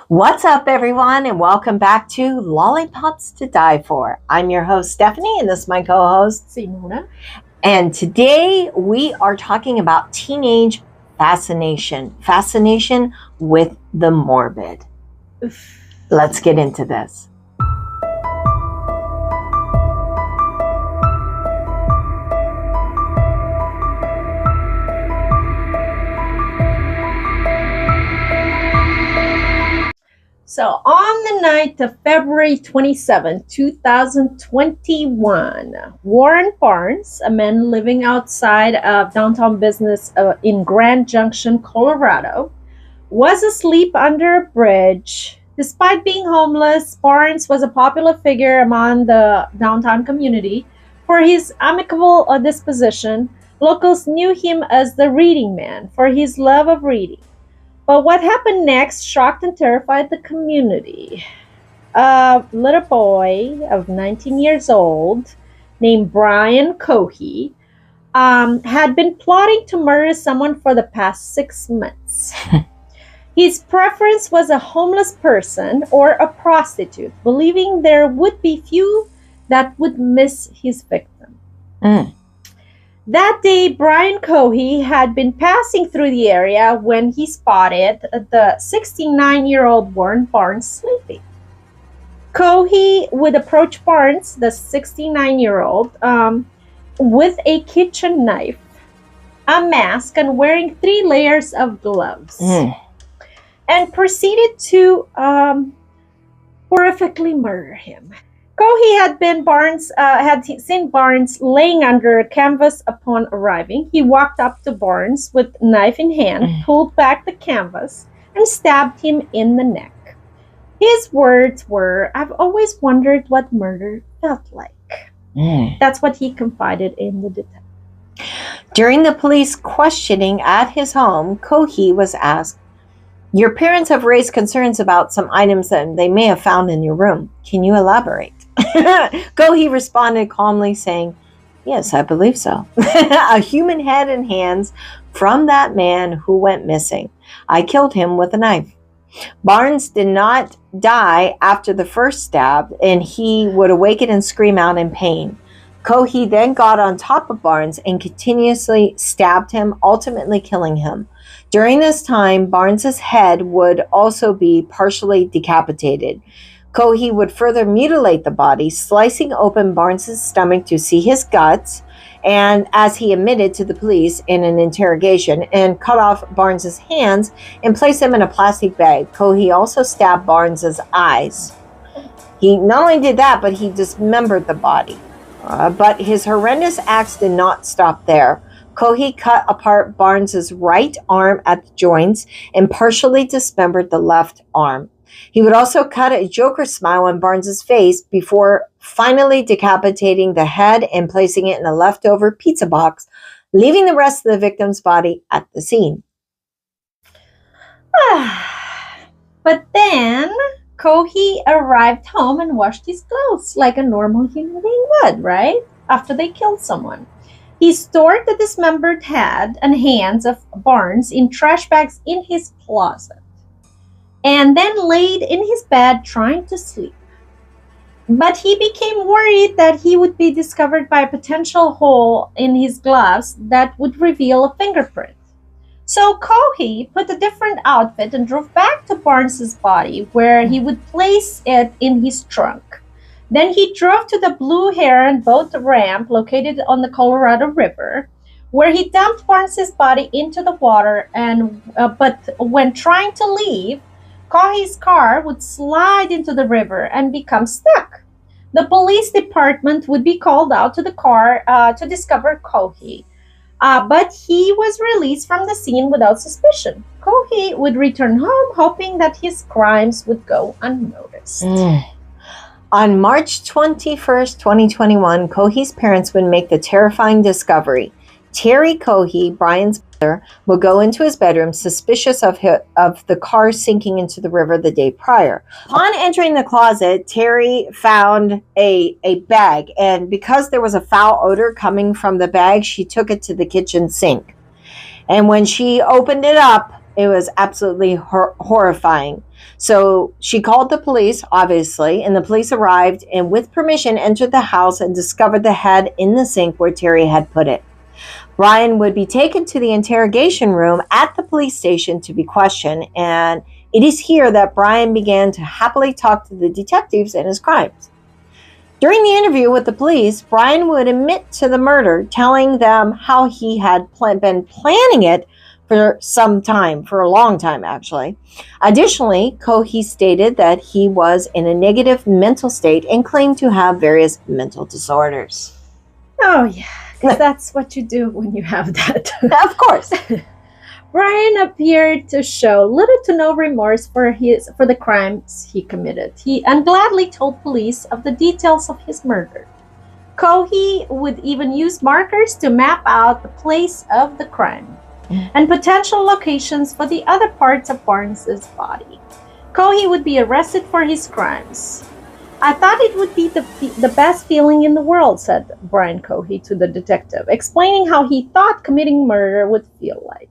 What's up, everyone, and welcome back to Lollipops to Die For. I'm your host, Stephanie, and this is my co-host, Simona. And today we are talking about teenage fascination. Fascination with the morbid. Let's get into this. So on the night of February 27, 2021, Warren Barnes, a man living outside of downtown business in Grand Junction, Colorado, was asleep under a bridge. Despite being homeless, Barnes was a popular figure among the downtown community for his amicable disposition. Locals knew him as the reading man for his love of reading. But what happened next shocked and terrified the community. A little boy of 19 years old named Brian Cohey had been plotting to murder someone for the past 6 months. His preference was a homeless person or a prostitute, believing there would be few that would miss his victim. That day, Brian Cohey had been passing through the area when he spotted the 69-year-old Warren Barnes sleeping. Cohey would approach Barnes, the 69-year-old, with a kitchen knife, a mask, and wearing 3 layers of gloves, and proceeded to horrifically murder him. Cohey had seen Barnes laying under a canvas upon arriving. He walked up to Barnes with knife in hand, pulled back the canvas, and stabbed him in the neck. His words were, "I've always wondered what murder felt like." That's what he confided in the detective. During the police questioning at his home, Cohey was asked, "Your parents have raised concerns about some items that they may have found in your room. Can you elaborate?" Cohey responded calmly, saying, "Yes, I believe so. A human head and hands from that man who went missing. I killed him with a knife." Barnes did not die after the first stab, and he would awaken and scream out in pain. Cohey then got on top of Barnes and continuously stabbed him, ultimately killing him. During this time, Barnes's head would also be partially decapitated. Cohey would further mutilate the body, slicing open Barnes's stomach to see his guts, and as he admitted to the police in an interrogation, and cut off Barnes's hands and placed them in a plastic bag. Cohey also stabbed Barnes's eyes. He not only did that, but he dismembered the body. But his horrendous acts did not stop there. Cohey cut apart Barnes's right arm at the joints and partially dismembered the left arm. He would also cut a Joker smile on Barnes's face before finally decapitating the head and placing it in a leftover pizza box, leaving the rest of the victim's body at the scene. But then Cohey arrived home and washed his clothes like a normal human being would, right? After they killed someone. He stored the dismembered head and hands of Barnes in trash bags in his closet, and then laid in his bed trying to sleep. But he became worried that he would be discovered by a potential hole in his gloves that would reveal a fingerprint. So Cohey put a different outfit and drove back to Barnes's body, where he would place it in his trunk. Then he drove to the Blue Heron boat ramp located on the Colorado River, where he dumped Barnes's body into the water. But when trying to leave, Cohey's car would slide into the river and become stuck. The police department would be called out to the car to discover Cohey. But he was released from the scene without suspicion. Cohey would return home, hoping that his crimes would go unnoticed. On March 21st, 2021, Cohey's parents would make the terrifying discovery. Terry Cohey, Brian's mother, would go into his bedroom suspicious of the car sinking into the river the day prior. Upon entering the closet, Terry found a bag, and because there was a foul odor coming from the bag, she took it to the kitchen sink. And when she opened it up, It was absolutely horrifying. So she called the police, obviously, and the police arrived and with permission entered the house and discovered the head in the sink where Terry had put it. Brian would be taken to the interrogation room at the police station to be questioned, and it is here that Brian began to happily talk to the detectives and his crimes. During the interview with the police, Brian would admit to the murder, telling them how he had been planning it for some time, for a long time actually. Additionally, Cohey stated that he was in a negative mental state and claimed to have various mental disorders. Oh yeah, 'cause that's what you do when you have that. Of course. Brian appeared to show little to no remorse for the crimes he committed. He ungladly told police of the details of his murder. Cohey would even use markers to map out the place of the crime and potential locations for the other parts of Barnes's body. Cohey would be arrested for his crimes. I thought it would be the best feeling in the world, said Brian Cohey to the detective, explaining how he thought committing murder would feel like.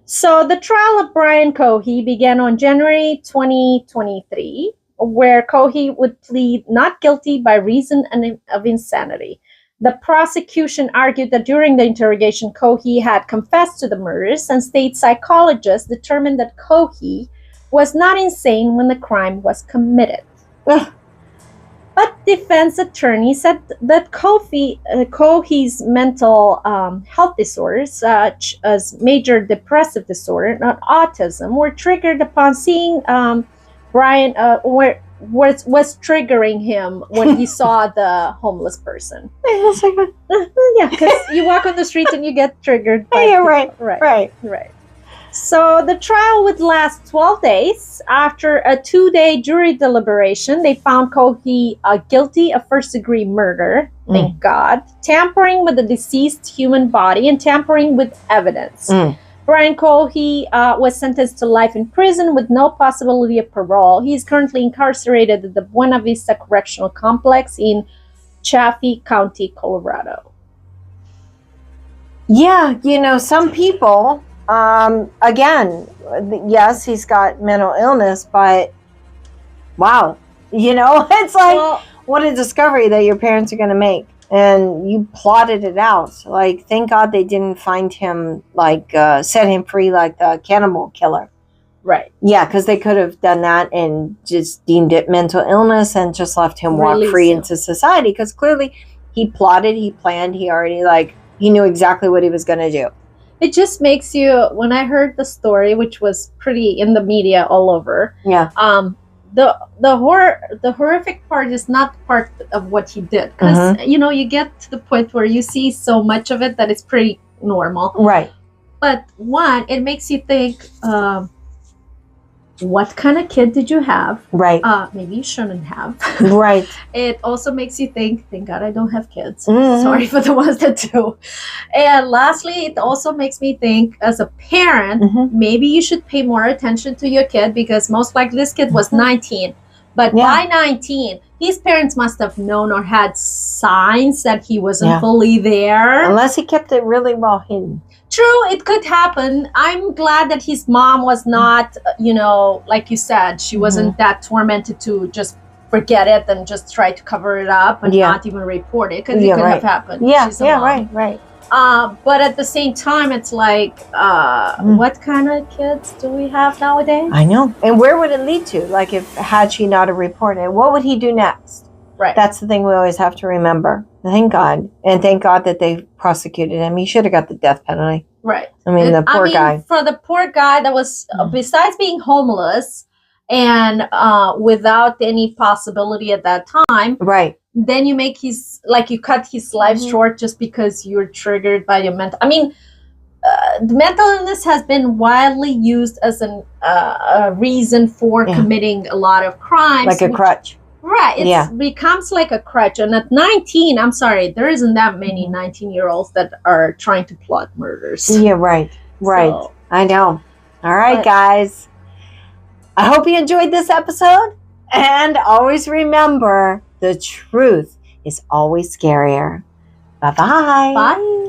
So the trial of Brian Cohey began on January 2023, where Cohey would plead not guilty by reason of insanity. The prosecution argued that during the interrogation, Cohey had confessed to the murders, and state psychologists determined that Cohey was not insane when the crime was committed. But defense attorney said that Cohey's mental health disorders, such as major depressive disorder, not autism, were triggered upon seeing Brian, was triggering him when he saw the homeless person. Yeah, because you walk on the street and you get triggered. Yeah, right. So the trial would last 12 days. After a 2-day jury deliberation, they found Cohey guilty of first-degree murder, thank God, tampering with the deceased human body, and tampering with evidence. Brian Cohey was sentenced to life in prison with no possibility of parole. He is currently incarcerated at the Buena Vista Correctional Complex in Chaffee County, Colorado. Yeah, some people... again, yes, he's got mental illness, but wow, it's like, what a discovery that your parents are going to make, and you plotted it out. Like, thank God they didn't find him, set him free like the cannibal killer. Right. Yeah, because they could have done that and just deemed it mental illness and just left him walk free into society, because clearly he plotted, he planned, he already, he knew exactly what he was going to do. It just makes you, when I heard the story, which was pretty in the media all over. Yeah. The horrific part is not part of what he did, because you get to the point where you see so much of it that it's pretty normal. Right. But one, it makes you think, what kind of kid did you have? Right. Maybe you shouldn't have. Right. It also makes you think, thank God I don't have kids. Sorry for the ones that do. And lastly, it also makes me think, as a parent, maybe you should pay more attention to your kid, because most likely this kid was 19. But by 19, his parents must have known or had signs that he wasn't fully there. Unless he kept it really well hidden. True, it could happen. I'm glad that his mom was not, like you said, she wasn't that tormented to just forget it and just try to cover it up and not even report it, because it could have happened. Yeah, right. But at the same time, it's like, what kind of kids do we have nowadays? I know. And where would it lead to? Like, had she not have reported it, what would he do next? Right. That's the thing we always have to remember. Thank God. And thank God that they prosecuted him. He should have got the death penalty. Right. The poor guy. For the poor guy that was, besides being homeless and without any possibility at that time. Right. Then you make you cut his life short just because you're triggered by your mental. The mental illness has been widely used as a reason for committing a lot of crimes. Like a crutch. Right. It becomes like a crutch. And at 19, I'm sorry, there isn't that many 19-year-olds that are trying to plot murders. Yeah, right. So, I know. All right, guys. I hope you enjoyed this episode. And always remember, the truth is always scarier. Bye-bye. Bye.